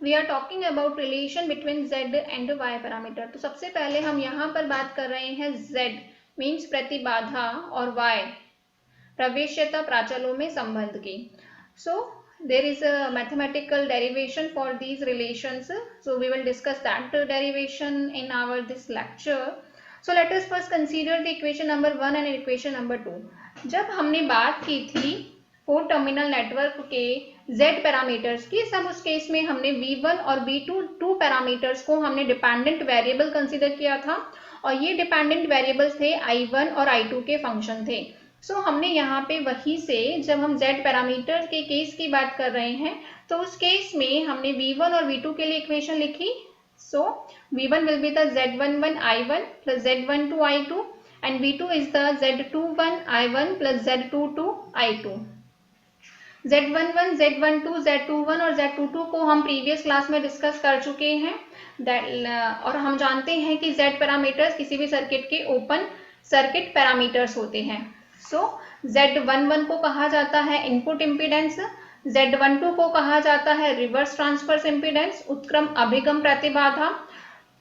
We are talking about relation between z and y parameter. तो सबसे पहले हम यहाँ पर बात कर रहे हैं z मीन्स प्रतिबाधा और y प्रवेश्यता प्राचलों में संबंध की। सो there is a mathematical derivation for these relations, so we will discuss that derivation in our this lecture. So let us first consider the equation number 1 and equation number 2. जब हमने बात की थी 4 टर्मिनल नेटवर्क के z parameters की, सब उस case में हमने v1 और v2 टू पैरामीटर्स को हमने डिपेंडेंट वेरिएबल कंसीडर किया था और ये डिपेंडेंट वेरिएबल्स थे i1 और i2 के फंक्शन थे। सो हमने यहाँ पे वही से जब हम z पैरामीटर के केस की बात कर रहे हैं तो उस केस में हमने v1 और v2 के लिए इक्वेशन लिखी। सो v1 will be the z11 i1 plus z12 i2 and v2 is the z21 i1 plus z22 i2। z11 z12 z21 और z22 को हम प्रीवियस क्लास में डिस्कस कर चुके हैं और हम जानते हैं कि z पैरामीटर्स किसी भी सर्किट के ओपन सर्किट पैरामीटर्स होते हैं। सो Z11 को कहा जाता है इनपुट इम्पीडेंस, Z12 को कहा जाता है रिवर्स ट्रांसवर्स इम्पीडेंस उत्क्रम अभिगम प्रतिबाधा,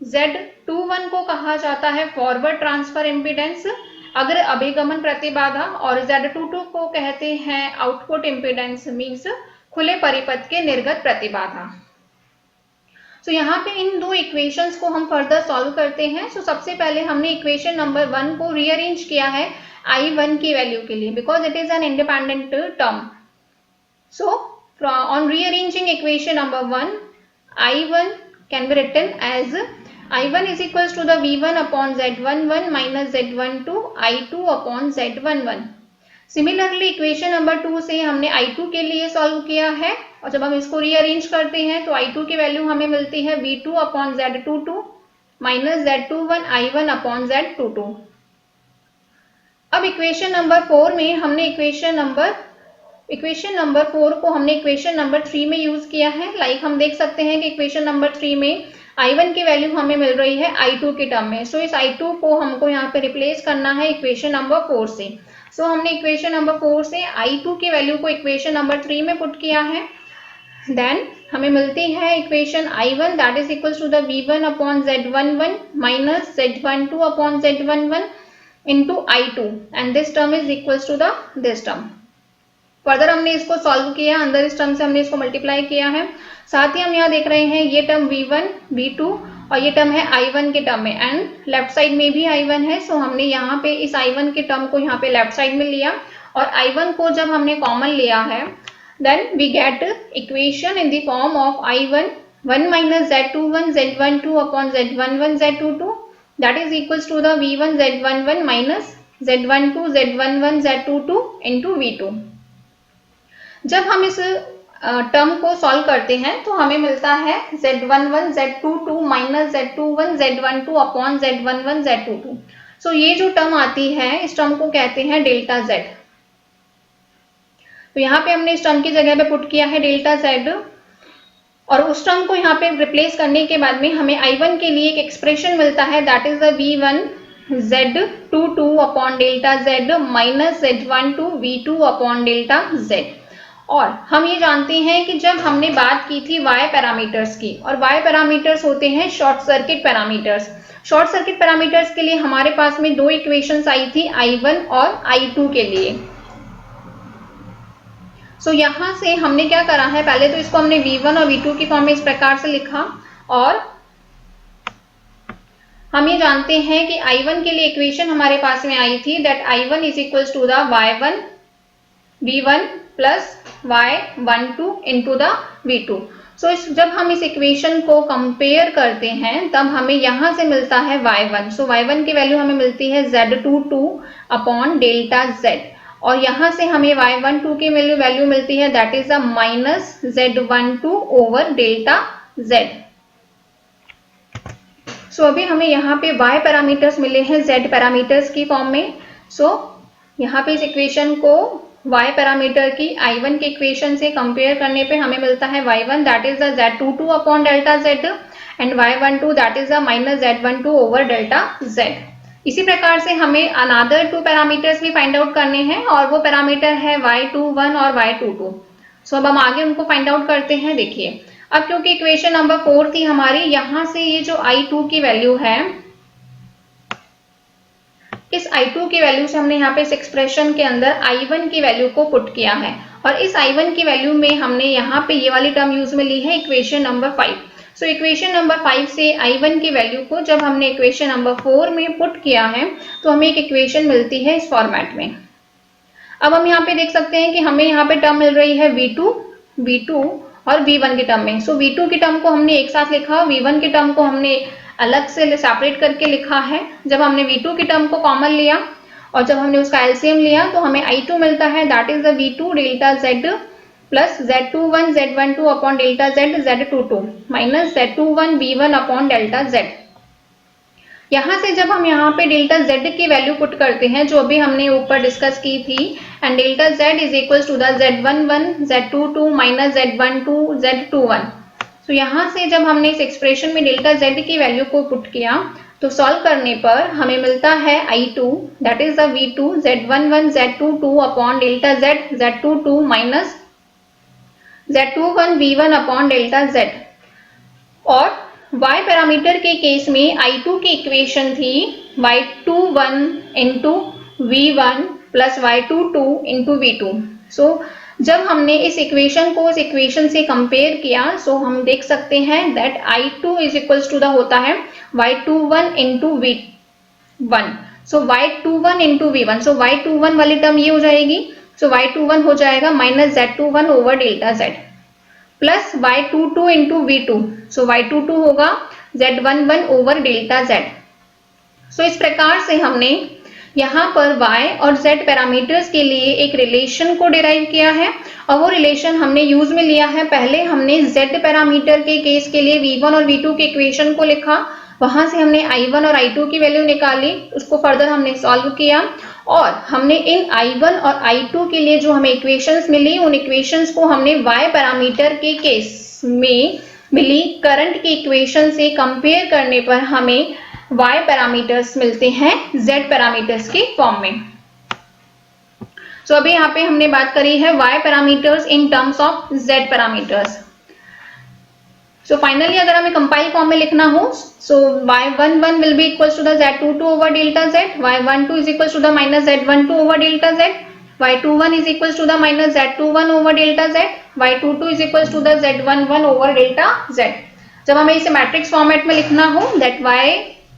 Z21 को कहा जाता है फॉरवर्ड ट्रांसफर इम्पीडेंस अग्र अभिगमन प्रतिबाधा और Z22 को कहते हैं आउटपुट इम्पीडेंस मीन्स खुले परिपथ के निर्गत प्रतिबाधा। सो यहाँ पे इन दो इक्वेशंस को हम फर्दर सॉल्व करते हैं। सो सबसे पहले हमने इक्वेशन नंबर 1 को रीअरेंज किया है i1 की वैल्यू के लिए because it is an independent term. So on rearranging equation number 1, i1 can be written as i1 is equals to the v1 upon z11 minus z12 i2 upon z11। Similarly equation number 2 से हमने i2 के लिए solve किया है और जब हम इसको रीअरेंज करते हैं तो i2 की वैल्यू हमें मिलती है v2 upon z22 minus z21 i1 upon z22। अब इक्वेशन नंबर 4 में हमने इक्वेशन नंबर 4 को हमने इक्वेशन नंबर 3 में यूज किया है। लाइक हम देख सकते हैं कि इक्वेशन नंबर 3 में i1 की वैल्यू हमें मिल रही है i2 के टर्म में। सो इस i2 को हमको यहाँ पे रिप्लेस करना है इक्वेशन नंबर 4 से। सो हमने इक्वेशन नंबर 4 से i2 की वैल्यू को इक्वेशन नंबर 3 में पुट किया है। देन हमें मिलती है equation i1 that is equals to the v1 upon z11 minus z12 upon z11 into i2 and this term is equals to the this term। Further हमने इसको solve किया, अंदर इस टर्म से हमने इसको मल्टीप्लाई किया है। साथ ही हम यहाँ देख रहे हैं ये टर्म v1 v2 और ये टर्म है i1 के टर्म में एंड लेफ्ट साइड में भी i1 है। सो हमने यहाँ पे इस i1 के टर्म को यहाँ पे लेफ्ट साइड में लिया और i1 को जब हमने कॉमन लिया है then we get equation in the form of i1 1 minus z21 z12 upon z11 z22 that is equals to the v1 z11 minus z12 z11 z22 into v2। जब हम इस टर्म को solve करते हैं तो हमें मिलता है z11 z22 minus z21 z12 upon z11 z22। सो ये जो टर्म आती है इस टर्म को कहते हैं डेल्टा z। तो यहाँ पे हमने इस टर्म की जगह पे पुट किया है डेल्टा z और उस टर्म को यहाँ पे रिप्लेस करने के बाद में हमें i1 के लिए एक एक्सप्रेशन मिलता है that is the v1 z22 upon delta z minus z12 v2 upon delta z। और हम ये जानते हैं कि जब हमने बात की थी y पैरामीटर्स की और y पैरामीटर्स होते हैं short circuit parameters. Short circuit parameters के लिए हमारे पास में दो इक्वेशंस आई थी i1 और i2 के लिए। सो यहाँ से हमने क्या करा है, पहले तो इसको हमने v1 और v2 की फॉर्म में इस प्रकार से लिखा और हम ये जानते हैं कि i1 के लिए इक्वेशन हमारे पास में आई थी that i1 is equals to the y1 v1 plus y12 into the v2। So जब हम इस इक्वेशन को कंपेयर करते हैं तब हमें यहाँ से मिलता है y1। सो y1 की वैल्यू हमें मिलती है z22 अपॉन डेल्टा z और यहाँ से हमें y12 की वैल्यू मिलती है that is a minus z12 over delta z। सो अभी हमें यहाँ पे y पैरामीटर्स मिले हैं z पैरामीटर्स की फॉर्म में। सो यहाँ पे इस इक्वेशन को y पैरामीटर की i1 के इक्वेशन से कंपेयर करने पे हमें मिलता है y1 that is the z22 upon delta z and y12 that is the minus z12 over delta z। इसी प्रकार से हमें अनदर 2 पैरामीटर्स भी फाइंड आउट करने हैं और वो पैरामीटर है y21 और y22। सो अब हम आगे उनको फाइंड आउट करते हैं। देखिए अब क्योंकि इक्वेशन नंबर 4 थी हमारी, यहां से ये जो I2 की वैल्यू है, इस I2 की वैल्यू से हमने यहाँ पे इस एक्सप्रेशन के अंदर I1 की वैल्यू को पुट किया है, और इस I1 की वैल्यू में हमने यहाँ पे ये वाली टर्म यूज में ली है equation number 5। So equation number 5 से I1 की वैल्यू को जब हमने इक्वेशन नंबर 4 में पुट किया है तो हमें एक इक्वेशन मिलती है इस फॉर्मेट में। अब हम यहाँ पे देख सकते हैं कि हमें यहाँ पे टर्म मिल रही है V2 और V1 की टर्म में। सो V2 की टर्म को हमने एक साथ लिखा, V1 की टर्म को हमने अलग से सेपरेट करके लिखा है। जब हमने V2 की टर्म को कॉमन लिया और जब हमने उसका एलसीएम लिया तो हमें I2 मिलता है, that is the V2 delta Z plus Z21 Z12 upon delta Z Z22 minus Z21 V1 upon delta Z। यहाँ से जब हम यहाँ पे डेल्टा Z की वैल्यू पुट करते हैं जो अभी हमने ऊपर डिस्कस की थी, and delta Z is equals to the Z11 Z22 minus Z12 Z21। तो यहाँ से जब हमने इस एक्सप्रेशन में डेल्टा Z की वैल्यू को पुट किया तो सॉल्व करने पर हमें मिलता है I2 that is the V2 Z11 Z22 upon delta Z Z22 minus Z21 V1 upon delta Z। और y पैरामीटर के केस में I2 की इक्वेशन थी y21 into V1 plus y22 into V2। So जब हमने इस इक्वेशन को इस इक्वेशन से कंपेयर किया सो हम देख सकते हैं that I2 is equals to the होता है y21 इंटू V1। सो y21 इंटू V1, सो y21 वाली टर्म ये हो जाएगी, सो y21 हो जाएगा minus Z21 over delta Z plus y22 into V2, सो y22 होगा Z11 ओवर डेल्टा Z। सो इस प्रकार से हमने यहाँ पर y और z पैरामीटर्स के लिए एक रिलेशन को डिराइव किया है, और वो रिलेशन हमने यूज में लिया है। पहले हमने z पैरामीटर के केस के लिए V1 और V2 के इक्वेशन को लिखा, वहां से हमने I1 और I2 की वैल्यू निकाली, उसको फर्दर हमने सॉल्व किया, और हमने इन I1 और I2 के लिए जो हमें इक्वेशंस मिली उन इक्वेशंस को हमने y पैरामीटर के केस में मिली करंट की इक्वेशन से कंपेयर करने पर हमें y पैरामीटर्स मिलते हैं z पैरामीटर्स के फॉर्म में। सो अभी यहाँ पे हमने बात करी है y parameters in terms of z parameters. So finally अगर हमें कंपाइल फॉर्म में लिखना हो, so y11 will be equals to the Z22 over delta Z, y12 is equals to the minus Z12 over delta Z, y21 is equals to the minus Z21 over delta Z, y22 is equals to the Z11 over delta Z। जब हमें इसे matrix format में लिखना हो that y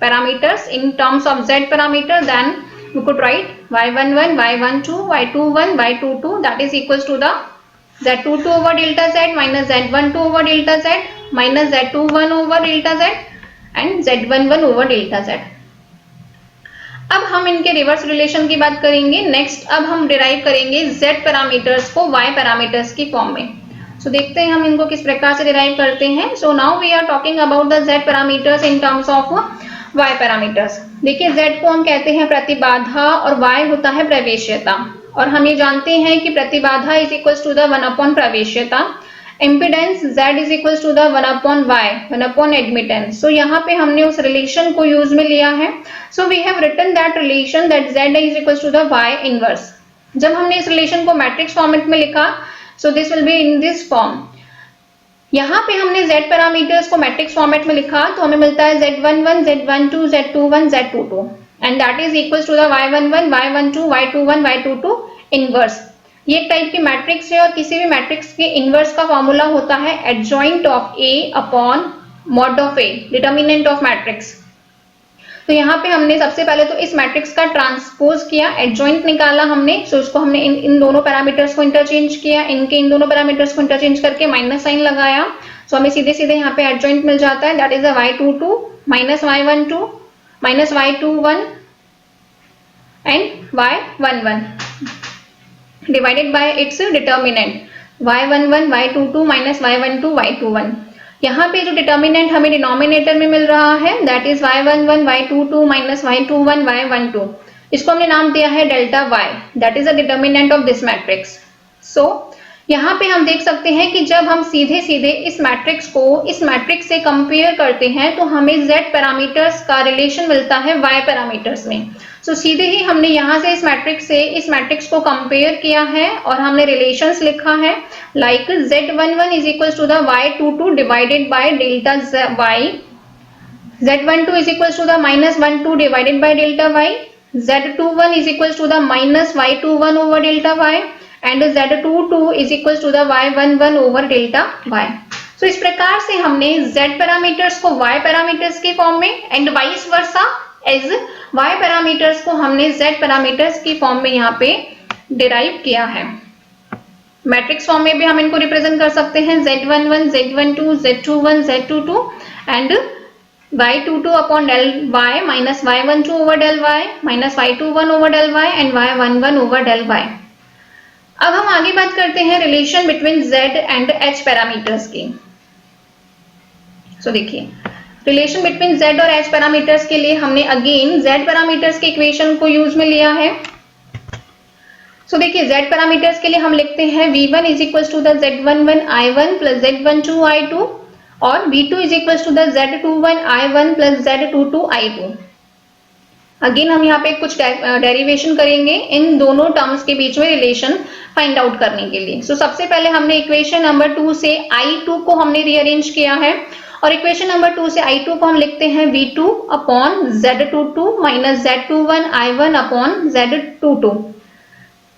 parameters in terms of z parameter, then we could write y11 y12 y21 y22 that is equals to the Z22 over delta Z minus Z12 over delta Z minus Z21 over delta Z and Z11 over delta Z। अब हम इनके reverse relation की बात करेंगे। Next अब हम derive करेंगे Z parameters को y पैरामीटर्स की फॉर्म में। सो देखते हैं हम इनको किस प्रकार से डिराइव करते हैं। So now we are talking about the Z parameters in terms of y parameters. देखिए Z को हम कहते हैं प्रतिबाधा और y होता है प्रवेश्यता, और हम ये जानते हैं कि प्रतिबाधा is equals to the 1 upon प्रवेश्यता, impedance Z is equals to the 1 upon y 1 upon admittance. So यहाँ पे हमने उस रिलेशन को यूज में लिया है। So we have written that relation that Z is equals to the y inverse. जब हमने इस रिलेशन को मैट्रिक्स फॉर्मेट में लिखा so this will be in this form. यहाँ पे हमने Z पैरामीटर्स को मैट्रिक्स फॉर्मेट में लिखा तो हमें मिलता है Z11 Z12 Z21 Z22 and that is equals to the y11 y12 y21 y22 inverse. ये एक टाइप की मैट्रिक्स है, और किसी भी मैट्रिक्स के इनवर्स का फॉर्मूला होता है adjoint of A upon mod of A, determinant of matrix. तो यहाँ पे हमने सबसे पहले तो इस मैट्रिक्स का ट्रांसपोज किया, एडजॉइंट निकाला हमने। सो इसको हमने इन दोनों पैरामीटर्स को इंटरचेंज किया, इनके इन दोनों पैरामीटर्स को इंटरचेंज करके माइनस साइन लगाया। सो हमें सीधे सीधे यहाँ पे एडजॉइंट मिल जाता है, that is y22 minus y12 minus y21 and y11 divided by its determinant y11 y22 minus y12 y21। यहाँ पे जो डिटर्मिनेंट हमें डिनोमिनेटर में मिल रहा है that is y11 y22 minus y21 y12, इसको हमने नाम दिया है delta y, that is the determinant of this matrix. So यहाँ पे हम देख सकते हैं कि जब हम सीधे सीधे इस मैट्रिक्स को इस मैट्रिक्स से कंपेयर करते हैं तो हमें z पैरामीटर्स का रिलेशन मिलता है y पैरामीटर्स में। सो सीधे ही हमने यहाँ से इस मैट्रिक्स को कंपेयर किया है और हमने रिलेशंस लिखा है like z11 is equal to the y22 divided by delta y, z12 is equal to the -12 divided by delta y, z21 is equal to the -y21 over delta y and z22 is equals to the y11 over delta y। So इस प्रकार से हमने z parameters को y parameters के form में and vice versa as y parameters को हमने z parameters की फॉर्म में यहाँ पे डिराइव किया है। मैट्रिक्स फॉर्म में भी हम इनको रिप्रेजेंट कर सकते हैं z11, z12, z21, z22 and y22 upon del y minus y12 over del y minus y21 over del y and y11 over del y। अब हम आगे बात करते हैं relation between z and h parameters की। देखिए रिलेशन बिटवीन z और h parameters के लिए हमने अगेन z पैरामीटर्स के इक्वेशन को यूज में लिया है। देखिए z पैरामीटर्स के लिए हम लिखते हैं v1 is equal to the z11 i1 plus z12 i2 और v2 is equal to the z21 i1 plus z22 i2। Again हम यहाँ पे कुछ डेरिवेशन करेंगे इन दोनों टर्म्स के बीच में रिलेशन फाइंड आउट करने के लिए। सबसे पहले हमने इक्वेशन नंबर 2 से i2 को हमने रीअरेंज किया है और इक्वेशन नंबर 2 से i2 को हम लिखते हैं v2 upon z22 minus z21 i1 upon z22।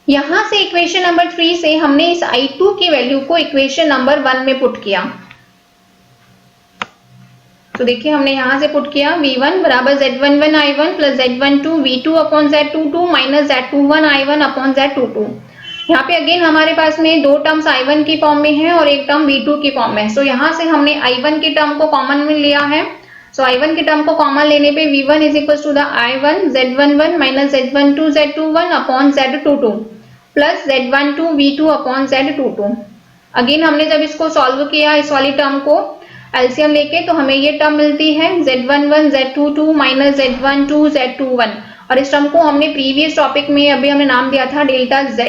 यहाँ से इक्वेशन नंबर 3 से हमने इस i2 की वैल्यू को इक्वेशन नंबर 1 में पुट किया। देखिए हमने यहाँ से पुट किया v1 बराबर z11 i1 plus z12 v2 upon z22 minus z21 i1 upon z22। यहाँ पे अगेन हमारे पास में दो टर्म्स i1 की फॉर्म में है और एक टर्म v2 की फॉर्म में। यहाँ से हमने i1 के टर्म को कॉमन में लिया है। i1 के टर्म को कॉमन लेने पे v1 is equal to the i1 z11 minus z12 z21 upon z22 plus z12 v2 upon z22। Again हमने जब इसको सॉल्व किया इस वाली टर्म को एलसीएम लेके तो हमें ये टर्म मिलती है z11 z22 minus z12 z21 और इस टर्म को हमने प्रीवियस टॉपिक में अभी हमने नाम दिया था डेल्टा z।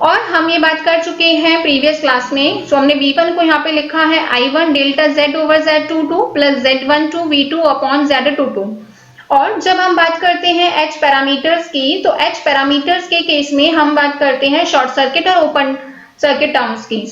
और हम ये बात कर चुके हैं प्रीवियस क्लास में। हमने v1 को यहाँ पे लिखा है i1 delta z over z22 plus z12 v2 upon z22। और जब हम बात करते हैं h पैरामीटर्स की तो h पैरामीटर्स के केस में हम बात करते हैं शॉर्ट सर्किट और ओपन सर्किट टर्म्स की।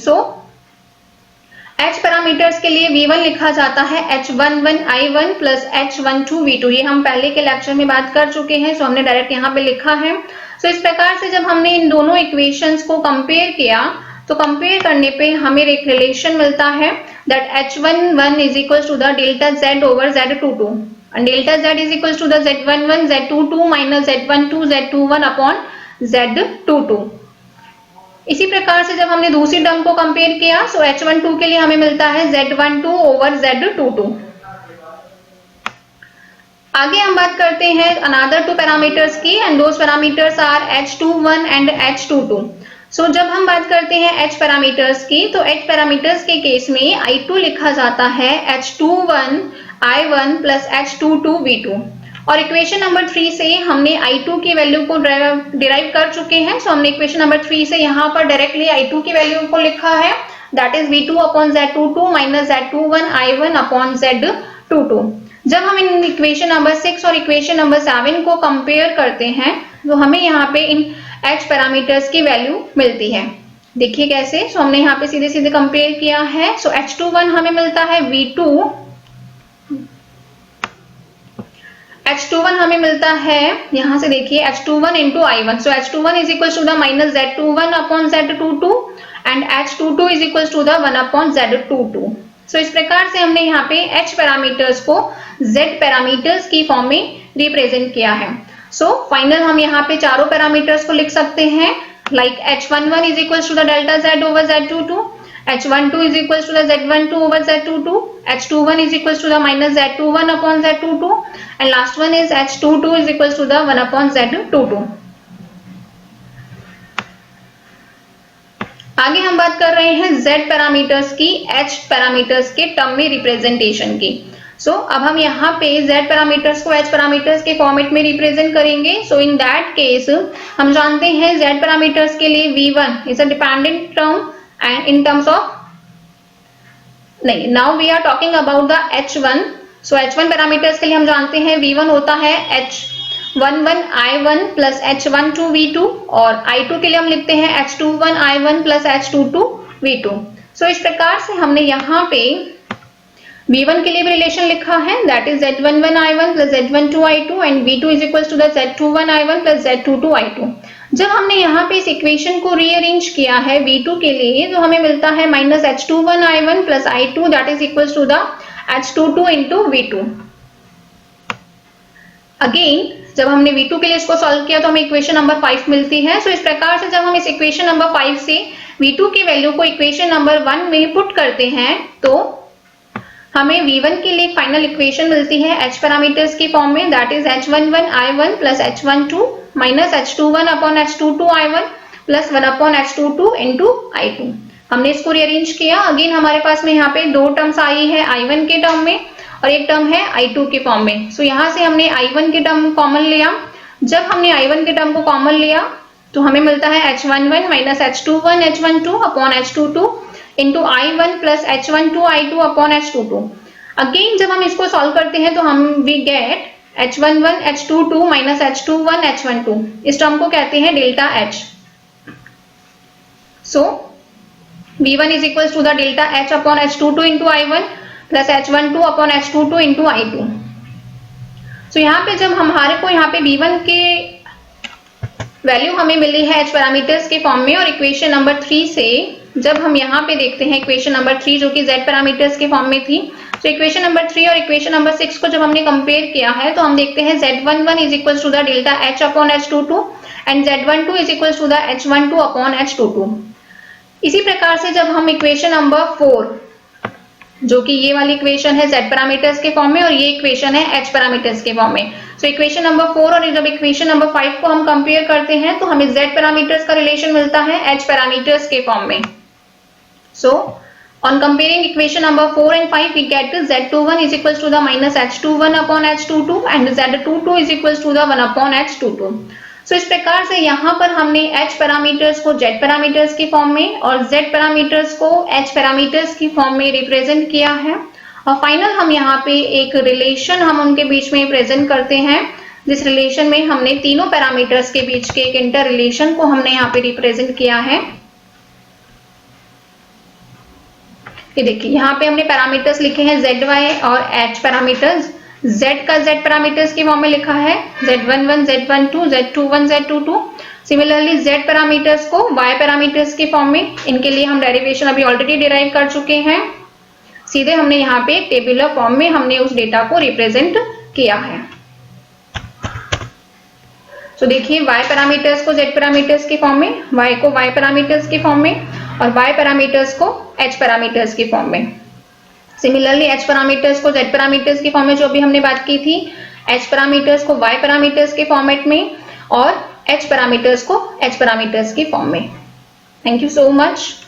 h पैरामीटर्स के लिए v1 लिखा जाता है h11 i1 plus h12 v2। ये हम पहले के लेक्चर में बात कर चुके हैं। हमने डायरेक्ट यहाँ पे लिखा है। इस प्रकार से जब हमने इन दोनों इक्वेशंस को कंपेयर किया तो कंपेयर करने पे हमें एक रिलेशन मिलता है that h11 is equal to the delta z over z22 and delta z is equal to the z11 z22 minus z12 z21 upon z22। इसी प्रकार से जब हमने दूसरी टर्म को कंपेयर किया h12 के लिए हमें मिलता है z12 ओवर z22। आगे हम बात करते हैं अनदर टू पैरामीटर्स की and those parameters are h21 and h22। जब हम बात करते हैं h पैरामीटर्स की तो h पैरामीटर्स के केस में i2 लिखा जाता है h21 i1 plus h22 v2 और इक्वेशन नंबर 3 से हमने i2 की वैल्यू को डिराइव कर चुके हैं। हमने इक्वेशन नंबर 3 से यहाँ पर डायरेक्टली i2 की वैल्यू को लिखा है that is v2 upon z22 minus z21 i1 upon z22। जब हम इन इक्वेशन नंबर 6 और इक्वेशन नंबर 7 को कंपेयर करते हैं तो हमें यहाँ पे इन h पैरामीटर्स की वैल्यू मिलती है। देखिए कैसे। हमने यहाँ पे सीधे सीधे कंपेयर किया है। h21 हमें मिलता है h21 हमें मिलता है यहाँ से देखिए h21 into i1। h21 is equal to the minus z21 upon z22 and h22 is equal to the 1 upon z22। इस प्रकार से हमने यहाँ पे h पैरामीटर्स को z पैरामीटर्स की फॉर्म में रिप्रेजेंट किया है। फाइनल हम यहाँ पे चारों पैरामीटर्स को लिख सकते हैं like h11 is equal to the delta z over z22, h12 is equals to the z12 over z22, h21 is equals to the minus z21 upon z22 and last one is h22 is equals to the 1 upon z22। आगे हम बात कर रहे हैं z parameters की h parameters के term में representation की। सो अब हम यहाँ पे z पैरामीटर्स को h पैरामीटर्स के फॉर्मेट में रिप्रेजेंट करेंगे. सो इन दैट केस हम जानते हैं z पैरामीटर्स के लिए v1 is a dependent term and in terms of नहीं, now we are talking about the h1. So h1 parameters के लिए हम जानते हैं v1 होता है h11 i1 plus h12 v2 और i2 के लिए हम लिखते हैं h21 i1 plus h22 v2. सो इस प्रकार से हमने यहाँ पे v1 के लिए भी रिलेशन लिखा है, that is z11 i1 plus z12 i2 and v2 is equal to the z21 i1 plus z22 i2. जब हमने यहाँ पे इस इक्वेशन को रीअरेंज किया है v2 के लिए तो हमें मिलता है minus h21 i1 plus i2 that is equal to the h22 into v2. Again जब हमने v2 के लिए इसको सॉल्व किया तो हमें इक्वेशन नंबर 5 मिलती है. सो इस प्रकार से जब हम इस इक्वेशन नंबर 5 से v2 की वैल्यू को इक्वेशन नंबर 1 में पुट करते हैं तो हमें v1 के लिए फाइनल इक्वेशन मिलती है h पैरामीटर्स की फॉर्म में, that is h11 i1 plus h12 minus h21 upon h22 i1 plus 1 upon h22 into i2. हमने इसको रीअरेंज किया. अगेन हमारे पास में यहाँ पे दो टर्म्स आई है i1 के टर्म में और एक टर्म है i2 के फॉर्म में. सो यहाँ से हमने i1 के टर्म कॉमन लिया. जब हमने i1 के टर्म को कॉमन लिया तो हमें मिलता है h11 minus h21 h12 upon h22 into i1 plus h12 i2 upon h22. Again जब हम इसको सॉल्व करते हैं तो हम we get h11 h22 minus h21 h12. इस टर्म को कहते हैं delta h. So v1 is equal to the delta h upon h22 into i1 plus h12 upon h22 into i2. So यहाँ पे जब हमारे को यहाँ पे v1 के वैल्यू हमें मिली है h पैरामीटर्स के फॉर्म में और इक्वेशन नंबर 3 से जब हम यहाँ पे देखते हैं इक्वेशन नंबर 3 जो कि z पैरामीटर्स के फॉर्म में थी. तो इक्वेशन नंबर 3 और इक्वेशन नंबर 6 को जब हमने कंपेयर किया है तो हम देखते हैं z11 is equal to the delta h upon h22 and z12 is equal to the h12 upon h22. इसी प्रकार से जब हम इक्वेशन नंबर 4 जो कि ये वाली इक्वेशन है z पैरामीटर्स के फॉर्म में और ये इक्वेशन है h पैरामीटर्स के फॉर्म में. सो इक्वेशन नंबर 4 और जब इक्वेशन नंबर 5 को हम कंपेयर करते हैं तो हमें z पैरामीटर्स का रिलेशन मिलता है h पैरामीटर्स के फॉर्म में. So on comparing equation number 4 and 5 we get z21 is equals to the minus h21 upon h22 and z22 is equals to the 1 upon h22. So इस प्रकार से यहाँ पर हमने h पैरामीटर्स को z parameters की form में और z पैरामीटर्स को h पैरामीटर्स की फॉर्म में रिप्रेजेंट किया है और फाइनल हम यहाँ पे एक रिलेशन हम उनके बीच में प्रेजेंट करते हैं. जिस रिलेशन में हमने तीनों पैरामीटर्स के बीच के एक इंटर रिलेशन को हमने यहाँ पे रिप्रेजेंट किया है. ये देखिए यहाँ पे हमने पैरामीटर्स लिखे हैं zy और h पैरामीटर्स. z का z पैरामीटर्स की फॉर्म में लिखा है z11 z12 z21 z22. Similarly z parameters को y पैरामीटर्स की फॉर्म में, इनके लिए हम डेरिवेशन अभी ऑलरेडी डिराइव कर चुके हैं. सीधे हमने यहाँ पे टेबुलर फॉर्म में हमने उस डेटा को रिप्रेजेंट किया है. तो देखिए y पैरामीटर्स को z पैरामीटर्स की फॉर्म में, y को y पैरामीटर्स की फॉर्म में और y पैरामीटर्स को h पैरामीटर्स की फॉर्म में. सिमिलरली h पैरामीटर्स को z पैरामीटर्स की फॉर्म में जो भी हमने बात की थी, h पैरामीटर्स को y पैरामीटर्स के फॉर्मेट में और h पैरामीटर्स को h पैरामीटर्स की फॉर्म में. Thank you so much.